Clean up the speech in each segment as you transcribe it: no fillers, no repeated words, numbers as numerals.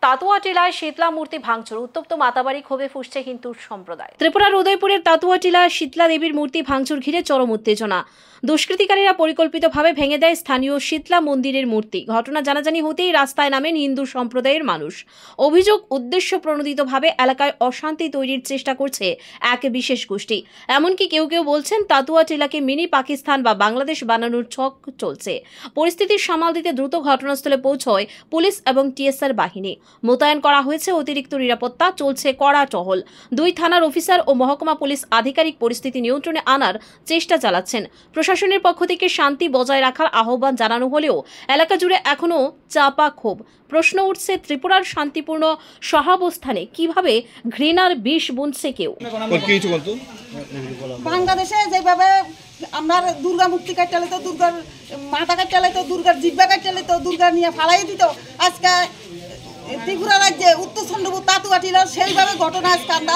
তাতুয়া টিলায় শীতলা মূর্তি ভাঙচুর, উত্তপ্ত মাতাবাড়ি ক্ষোভে ফুঁসছে হিন্দু সম্প্রদায়। ত্রিপুরার উদয়পুরের তাতুয়া টিলায় শীতলা দেবীর মূর্তি ভাঙচুর ঘিরে চরম উত্তেজনা। দুষ্কৃতিকারীরা পরিকল্পিতভাবে ভেঙে দেয় স্থানীয় শীতলা মন্দিরের মূর্তি। ঘটনা জানাজানি হতেই রাস্তায় নামেন হিন্দু সম্প্রদায়ের মানুষ। অভিযোগ, উদ্দেশ্য প্রণোদিতভাবে এলাকায় অশান্তি তৈরির চেষ্টা করছে এক বিশেষ গোষ্ঠী। এমনকি কেউ কেউ বলছেন তাতুয়া টিলাকে মিনি পাকিস্তান বা বাংলাদেশ বানানোর ছক চলছে। পরিস্থিতি সামাল দিতে দ্রুত ঘটনাস্থলে পৌঁছয় পুলিশ এবং টিএসআর বাহিনী। মোতায়েন করা হয়েছে অতিরিক্ত নিরাপত্তা, চলছে কড়া টহল। দুই থানার অফিসার ও মহকুমা পুলিশ আধিকারিক পরিস্থিতি নিয়ন্ত্রণে আনার চেষ্টা চালাচ্ছেন। প্রশাসনের পক্ষ থেকে শান্তি বজায় রাখার আহ্বান জানানো হলেও এলাকা জুড়ে এখনো চাপা ক্ষোভ। প্রশ্ন উঠছে, ত্রিপুরার শান্তিপূর্ণ সহাবস্থানে কিভাবে ঘৃণার বিষ বুনছে কেউ। বাংলাদেশে যেভাবে আমরা দুর্গা মূর্তি কাটালে তো দুর্গার মাথা কাটালে তো দুর্গার জিব্বা কাটালে তো দুর্গা নিয়ে ফালাই দিত, আজকে ত্রিপুরা রাজ্যে উত্তর চন্দ্রপুর তাতুয়া টিলার সেইভাবে ঘটনা। আজকে আমরা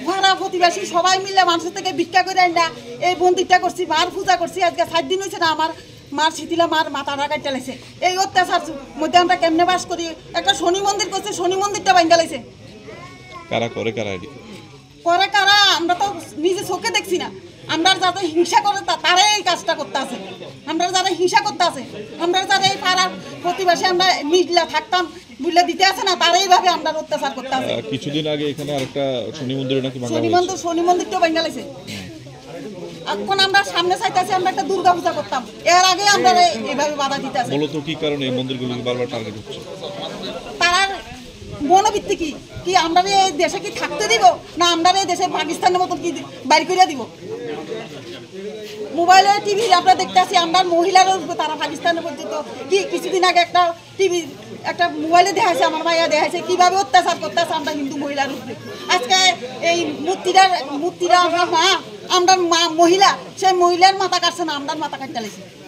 ভাড়া প্রতিবেশী সবাই মিলে মানুষের থেকে ভিক্ষা করে না এই মন্দিরটা করছি, মার পূজা করছি। আজকে 7 দিন হয়েছে না আমার মার শীতলা মার মাথাটা কাটালেছে। এই অত্যাচার মধ্যে আমরা কেমনে বাস করি? একটা শনি মন্দির করছে, শনি মন্দিরটা ভাঙা লাইছে। করে কারা আমরা তো নিজে চোখে দেখছি না। আমরা যারা হিংসা করে তারাই এই কাজটা করতে আছে। আমরা যারা হিংসা করতে আছে, আমরা যারা এই পাড়ার প্রতিবেশী আমরা মিটলা থাকতাম বুঝলে দিতে আছে না, তারাই ভাবে আমরা অত্যাচার করতে আছে। কিছুদিন আগে এখানে আরেকটা শনি মন্দিরে নাকি শনি মন্দিরটাও ভাঙা লাইছে। এখন আমরা সামনে চাইতেছি আমরা একটা দুর্গা পূজা করতাম, এর আগে আমরা এইভাবে বাধা দিতে আছে। মূলত কি কারণে এই মন্দিরগুলো বারবার টার্গেট হচ্ছে? তার মনোবৃত্তি কি কি আমরা এই দেশে কি থাকতে দিব, না আমরা এই দেশে পাকিস্তানের মতন কি বাইর করে দিব? মোবাইলে টিভি আমরা দেখতে আসি, আমরা মহিলারও তারা পাকিস্তানে পর্যন্ত কি কিছুদিন আগে একটা টিভি একটা মোবাইলে দেখাইছে, আমার মাইয়া দেখাইছে কিভাবে অত্যাচার করতেছে আমরা হিন্দু মহিলার উপরে। আজকে এই মূর্তিরা আমরা মা, আমরা মা মহিলা, সেই মহিলার মাথা কাটছে না, আমরা মাথা কাটতে লেগেছি।